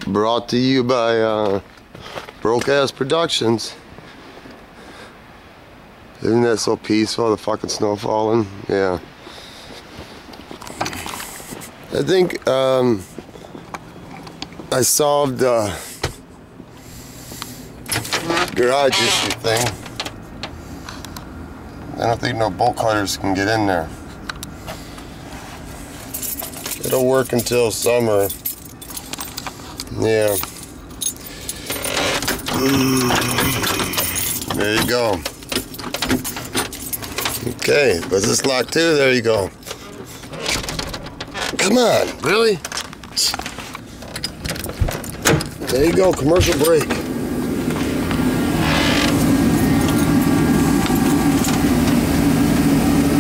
Brought to you by Broke-Ass Productions. Isn't that so peaceful, the fucking snow falling? Yeah. I think I solved the garage issue thing. I don't think no bolt cutters can get in there. It'll work until summer. Yeah. There you go. Okay, was this locked too? There you go. Come on, really? There you go, commercial break.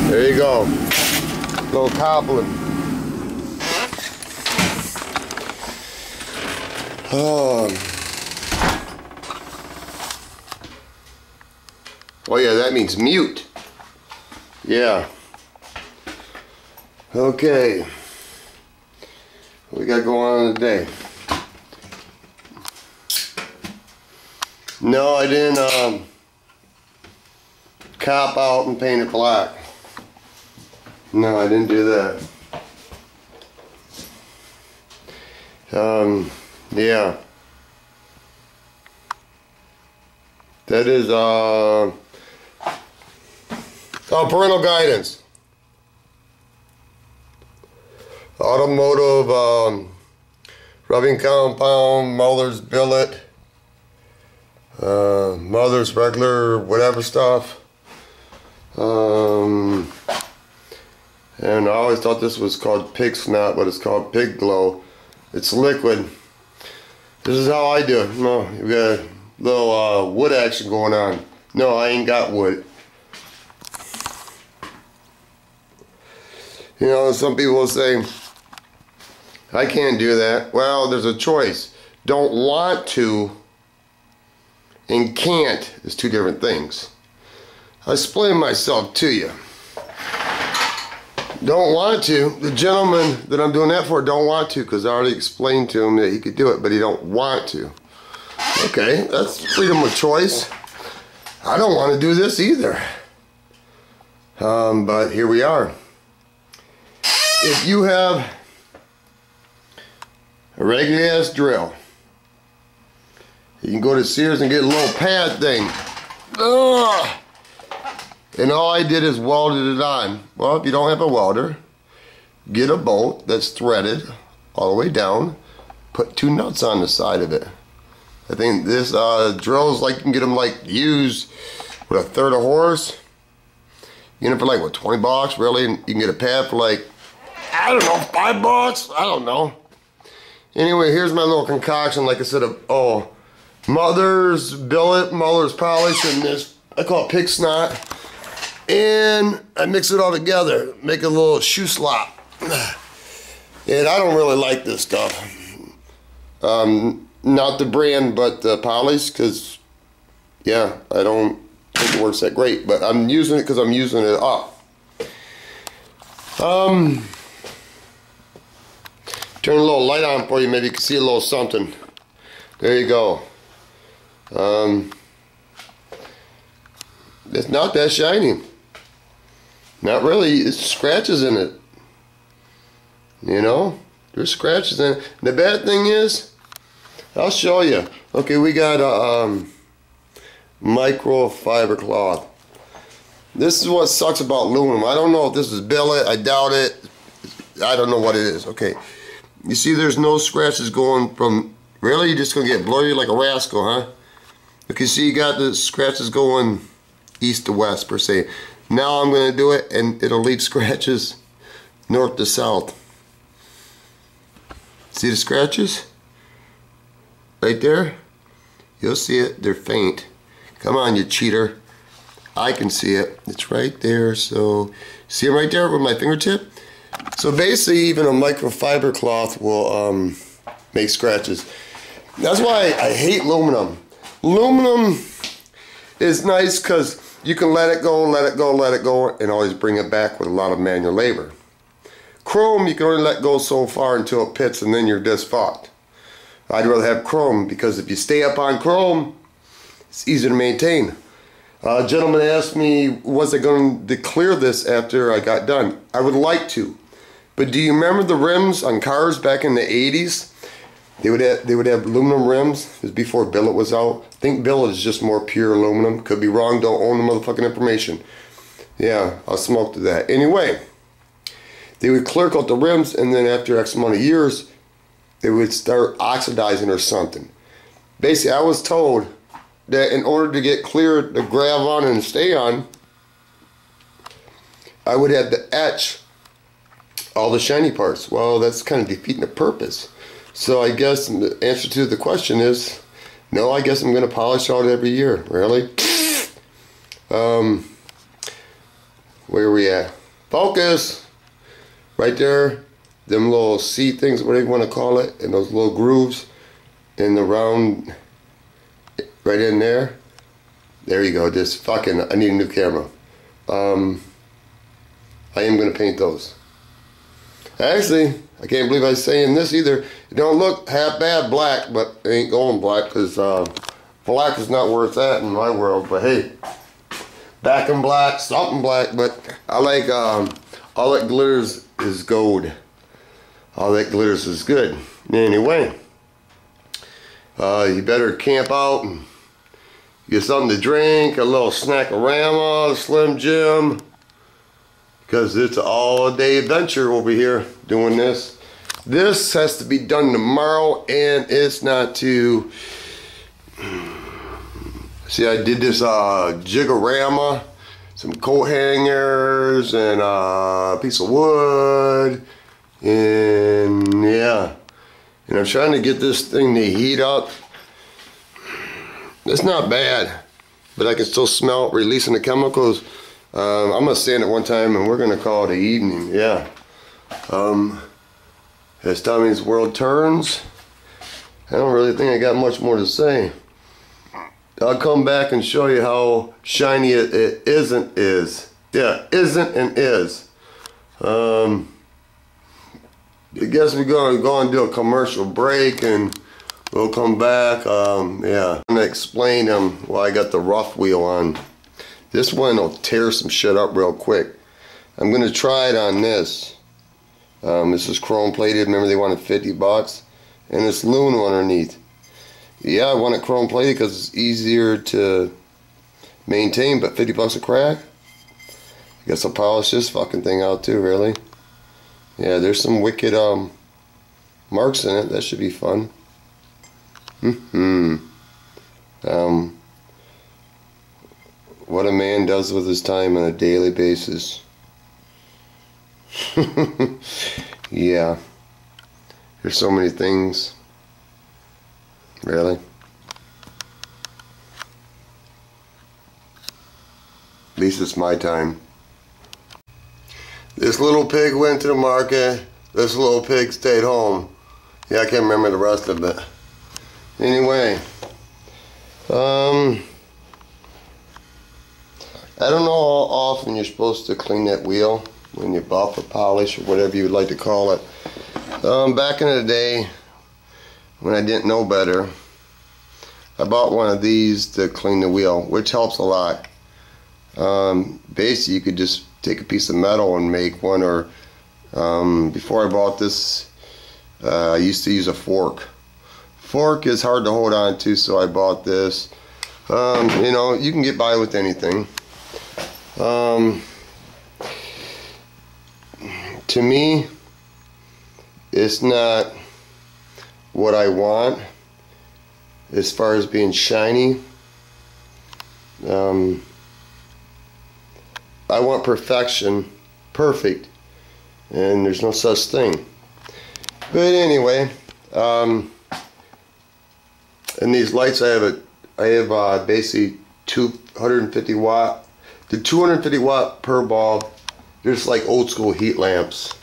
There you go. Little coupling. Oh yeah, that means mute. Yeah. Okay. What we got going on today? No, I didn't cop out and paint it black. No, I didn't do that. Yeah. That is parental guidance. Automotive rubbing compound, Muller's billet, Muller's regular whatever stuff. And I always thought this was called pig snot, but it's called pig glow. It's liquid. This is how I do it. No, we got a little wood action going on. No, I ain't got wood. You know, some people will say, I can't do that. Well, there's a choice. Don't want to and can't is two different things. I explain myself to you. Don't want to. The gentleman that I'm doing that for don't want to, because I already explained to him that he could do it, but he don't want to. Okay, that's freedom of choice. I don't want to do this either. But here we are. If you have a regular ass drill, you can go to Sears and get a little pad thing. Ugh. And all I did is welded it on. Well, if you don't have a welder, get a bolt that's threaded all the way down. Put two nuts on the side of it. I think this drills, like, you can get them like used with a third of horse. You get them for like what, 20 bucks really? And you can get a pad for like, I don't know, 5 bucks? I don't know. Anyway, here's my little concoction, like I said, of Muller's billet, Muller's polish, and this, I call it pig snot. And I mix it all together, make a little shoe slop. And I don't really like this stuff. Not the brand, but the polish, because, yeah, I don't think it works that great. But I'm using it because I'm using it up. Turn a little light on for you, maybe you can see a little something. There you go. It's not that shiny. Not really. It's scratches in it. You know? There's scratches in it. The bad thing is, I'll show you. Okay, we got a microfiber cloth. This is what sucks about aluminum. I don't know if this is billet. I doubt it. I don't know what it is. Okay. You see there's no scratches going from... Really? You're just going to get blurry like a rascal, huh? Okay, see you got the scratches going east to west, per se. Now I'm going to do it, and it'll leave scratches north to south. See the scratches? Right there? You'll see it. They're faint. Come on, you cheater. I can see it. It's right there. So, see it right there with my fingertip? So basically, even a microfiber cloth will make scratches. That's why I hate aluminum. Aluminum is nice because you can let it go, let it go, let it go, and always bring it back with a lot of manual labor. Chrome, you can only let go so far until it pits, and then you're just fucked. I'd rather have chrome, because if you stay up on chrome, it's easier to maintain. A gentleman asked me, was I going to clear this after I got done? I would like to. But do you remember the rims on cars back in the 80s? They would have aluminum rims. It was before billet was out. I think billet is just more pure aluminum. Could be wrong, don't own the motherfucking information. Yeah, I'll smoke to that. Anyway, they would clear coat the rims, and then after X amount of years, they would start oxidizing or something. Basically, I was told that in order to get clear to grab on and stay on, I would have to etch all the shiny parts. Well, that's kind of defeating the purpose. So I guess the answer to the question is, no, I guess I'm going to polish out every year. Really? Where are we at? Focus! Right there. Them little C things, whatever you want to call it, and those little grooves in the round, right in there. There you go. Just fucking, I need a new camera. I am going to paint those. Actually, I can't believe I'm saying this either. It don't look half bad black, but it ain't going black, because black is not where it's at in my world. But hey, back in black, something black, but I like all that glitters is gold. All that glitters is good. Anyway, you better camp out and get something to drink, a little Snackorama, Slim Jim, because it's an all-day adventure over here doing this. This has to be done tomorrow, and it's not too... See, I did this jigorama, some coat hangers, and a piece of wood, and yeah. And I'm trying to get this thing to heat up. It's not bad, but I can still smell it releasing the chemicals. I'm gonna sand it one time, and we're gonna call it an evening. Yeah. As Tommy's world turns, I don't really think I got much more to say. I'll come back and show you how shiny it isn't is. Yeah, isn't and is. I guess we're gonna go and do a commercial break, and we'll come back. Yeah, I'm gonna explain why I got the rough wheel on. This one will tear some shit up real quick. I'm gonna try it on this. This is chrome plated. Remember, they wanted 50 bucks, and it's aluminum underneath. Yeah, I want it chrome plated because it's easier to maintain, but 50 bucks a crack? I guess I'll polish this fucking thing out too, really. Yeah, there's some wicked marks in it. That should be fun. What a man does with his time on a daily basis. Yeah. There's so many things. Really? At least it's my time. This little pig went to the market. This little pig stayed home. Yeah, I can't remember the rest of it. Anyway. I don't know how often you're supposed to clean that wheel when you buff or polish or whatever you would like to call it. Back in the day, when I didn't know better, I bought one of these to clean the wheel, which helps a lot. Basically, you could just take a piece of metal and make one, or before I bought this, I used to use a fork. Fork is hard to hold on to, so I bought this. You know, you can get by with anything. To me, it's not what I want as far as being shiny. I want perfection, perfect, and there's no such thing. But anyway, and these lights, I have basically 250 watt. The 250 watt per bulb. They're just like old school heat lamps.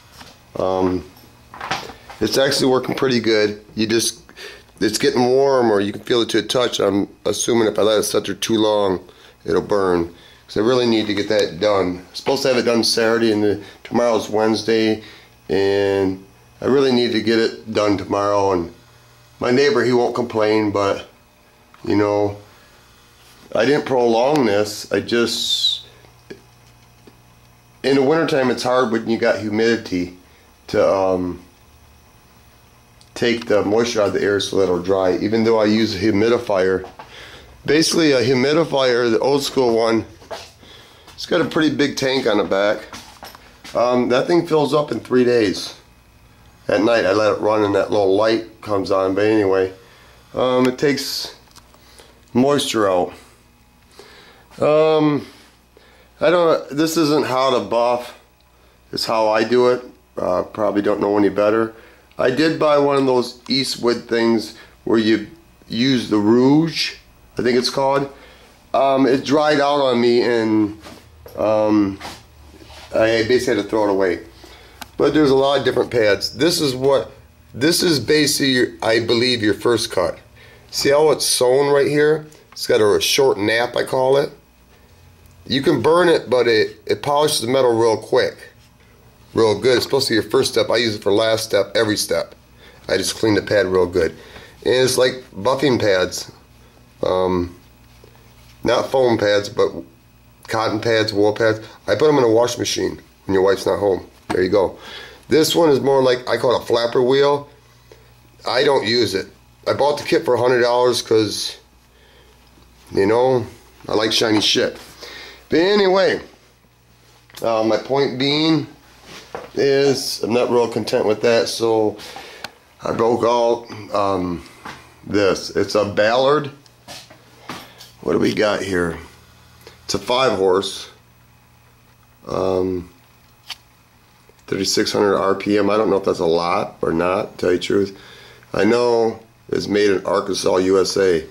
It's actually working pretty good. It's getting warm, or you can feel it to a touch. I'm assuming if I let it sit there too long, it'll burn. So I really need to get that done. I'm supposed to have it done Saturday, and tomorrow's Wednesday, and I really need to get it done tomorrow and My neighbor, he won't complain, but you know, I didn't prolong this. I just, in the wintertime it's hard when you got humidity to take the moisture out of the air so that it'll dry, even though I use a humidifier. Basically a humidifier, the old school one, it's got a pretty big tank on the back. That thing fills up in 3 days. At night I let it run and that little light comes on, but anyway, it takes moisture out. This isn't how to buff, it's how I do it. Probably don't know any better. I did buy one of those Eastwood things where you use the rouge, I think it's called. It dried out on me and I basically had to throw it away. But there's a lot of different pads. This is basically, I believe, your first cut. See how it's sewn right here? It's got a short nap, I call it. You can burn it, but it polishes the metal real quick. Real good. It's supposed to be your first step. I use it for last step, every step. I just clean the pad real good. And it's like buffing pads. Not foam pads, but cotton pads, wool pads. I put them in a washing machine when your wife's not home. There you go. This one is more like, I call it a flapper wheel. I don't use it. I bought the kit for $100 because, you know, I like shiny shit. But anyway, my point being is I'm not real content with that, so I broke out this. It's a Ballard. What do we got here? It's a 5-horse, 3,600 RPM. I don't know if that's a lot or not, to tell you the truth. I know it's made in Arkansas, USA.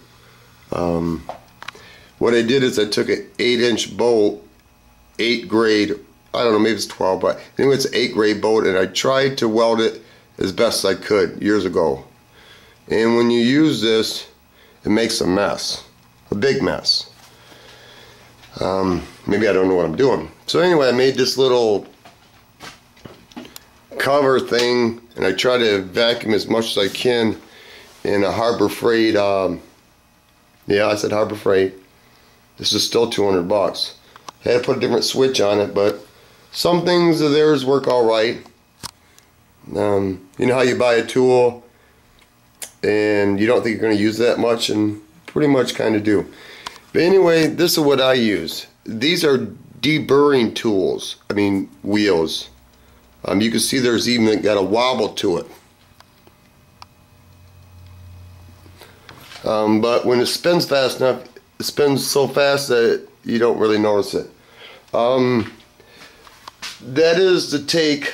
What I did is I took an 8-inch bolt, 8 grade, I don't know, maybe it's 12, but anyway, it's an 8 grade bolt, and I tried to weld it as best I could years ago. And when you use this, it makes a mess, a big mess. Maybe I don't know what I'm doing. So anyway, I made this little cover thing, and I try to vacuum as much as I can in a Harbor Freight. Yeah, I said Harbor Freight. This is still 200 bucks. I had to put a different switch on it, but some things of theirs work all right. You know how you buy a tool and you don't think you're going to use that much, and pretty much kind of do. But anyway, this is what I use. These are deburring tools, I mean wheels. You can see there's even got a wobble to it. But when it spins fast enough, it spins so fast that you don't really notice it. That is to take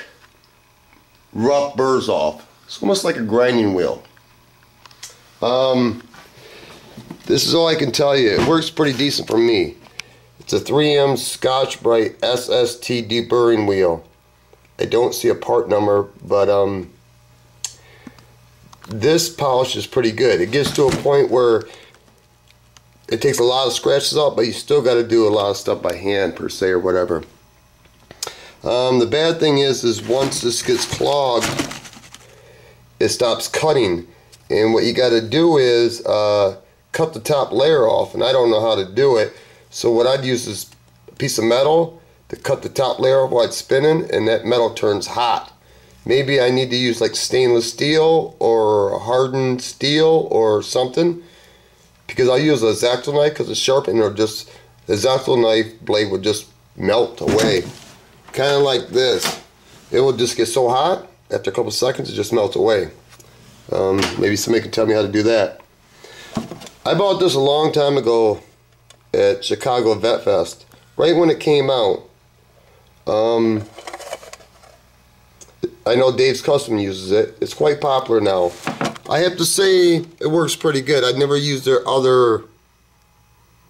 rough burrs off. It's almost like a grinding wheel. This is all I can tell you. It works pretty decent for me. It's a 3M Scotch-Brite SST deburring wheel. I don't see a part number, but this polish is pretty good. It gets to a point where it takes a lot of scratches out, but you still got to do a lot of stuff by hand per se or whatever. The bad thing is once this gets clogged, it stops cutting, and what you got to do is cut the top layer off, and I don't know how to do it. So what I'd use is a piece of metal to cut the top layer off while it's spinning, and that metal turns hot. Maybe I need to use like stainless steel or hardened steel or something, because I'll use a X-Acto knife because it's sharp, and it'll just, the X-Acto knife blade would just melt away. Kind of like this. It will just get so hot, after a couple seconds it just melts away. Maybe somebody can tell me how to do that. I bought this a long time ago at Chicago Vet Fest, right when it came out. I know Dave's Custom uses it. It's quite popular now. I have to say it works pretty good. I've never used their other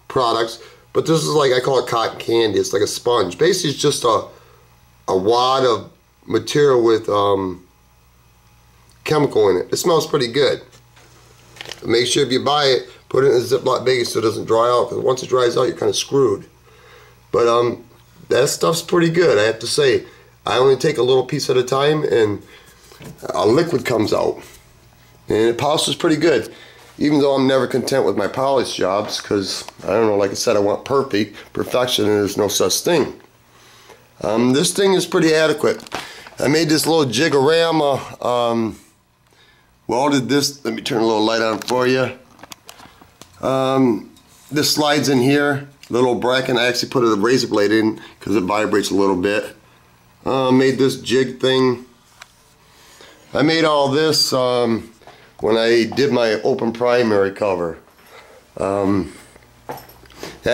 products, but this is like, I call it cotton candy. It's like a sponge. Basically it's just a wad of material with chemical in it. It smells pretty good. Make sure if you buy it, put it in a Ziploc baggie so it doesn't dry out, because once it dries out, you're kind of screwed. But that stuff's pretty good, I have to say. I only take a little piece at a time, and a liquid comes out. And it polishes pretty good. Even though I'm never content with my polish jobs, because, I don't know, like I said, I want perfection, and there's no such thing. This thing is pretty adequate. I made this little jigorama, welded this, let me turn a little light on for you. This slides in here, little bracket. I actually put a razor blade in because it vibrates a little bit. Made this jig thing. I made all this when I did my open primary cover. That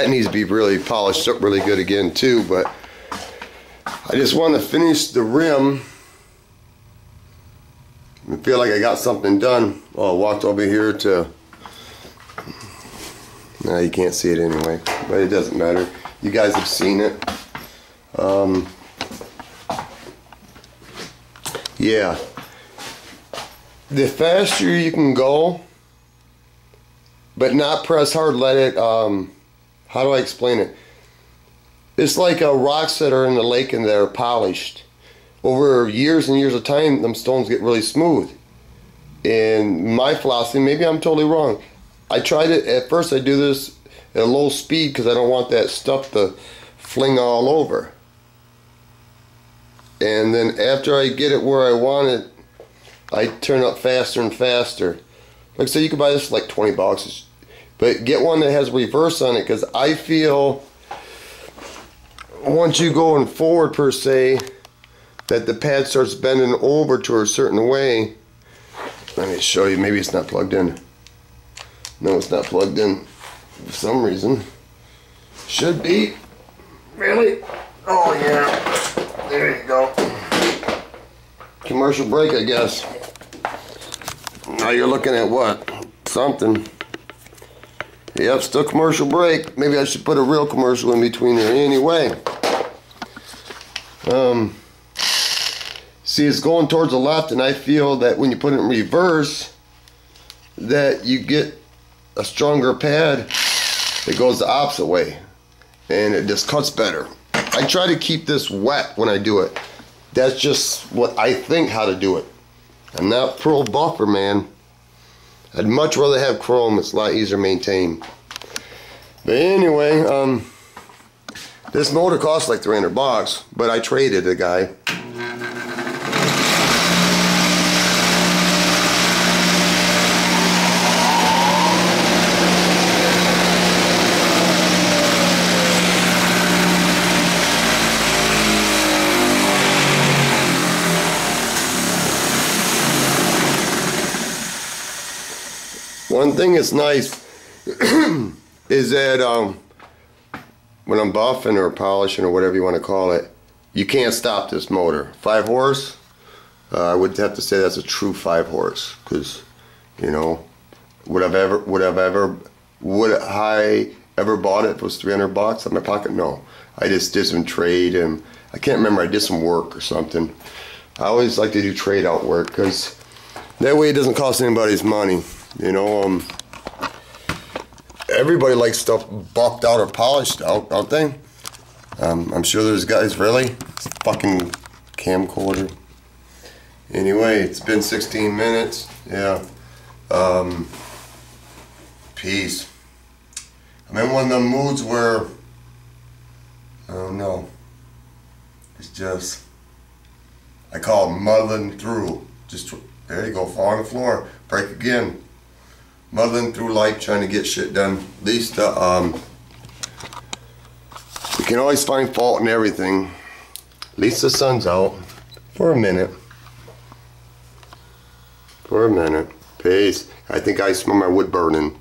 needs to be really polished up really good again too, but I just want to finish the rim. I feel like I got something done. Well, I walked over here to, no, you can't see it anyway, but it doesn't matter. You guys have seen it. Yeah. The faster you can go, but not press hard, let it, how do I explain it? It's like rocks that are in the lake and they're polished. Over years and years of time, them stones get really smooth. And my philosophy, maybe I'm totally wrong. I tried it, at first I do this at a low speed because I don't want that stuff to fling all over. And then after I get it where I want it, I turn up faster and faster. Like I said, you can buy this for like 20 bucks. But get one that has reverse on it, because I feel once you going forward per se, that the pad starts bending over to a certain way. Let me show you, maybe it's not plugged in. No, it's not plugged in for some reason. Should be. Really? Oh yeah. There you go. Commercial break, I guess. Now you're looking at what? Something. Yep, still commercial break. Maybe I should put a real commercial in between there. Anyway. See, it's going towards the left, and I feel that when you put it in reverse, that you get a stronger pad that goes the opposite way. And it just cuts better. I try to keep this wet when I do it. That's just what I think how to do it. I'm not pro buffer, man. I'd much rather have chrome. It's a lot easier to maintain. But anyway, this motor costs like 300 bucks, but I traded a guy. One thing that's nice is that when I'm buffing or polishing or whatever you want to call it, you can't stop this motor. 5 horse, I would have to say that's a true 5 horse, because you know, would I ever bought it if it was 300 bucks in my pocket? No, I just did some trade, and I can't remember, I did some work or something. I always like to do trade out work, because that way it doesn't cost anybody's money. You know, everybody likes stuff buffed out or polished out, don't they? I'm sure there's guys, really? Fucking camcorder. Anyway, it's been 16 minutes. Yeah. Peace. I'm in one of them moods where, I don't know. It's just, I call it muddling through. Just, there you go, fall on the floor, break again. Muddling through life, trying to get shit done. At least, you can always find fault in everything. At least the sun's out. For a minute. For a minute. Peace. I think I smell my wood burning.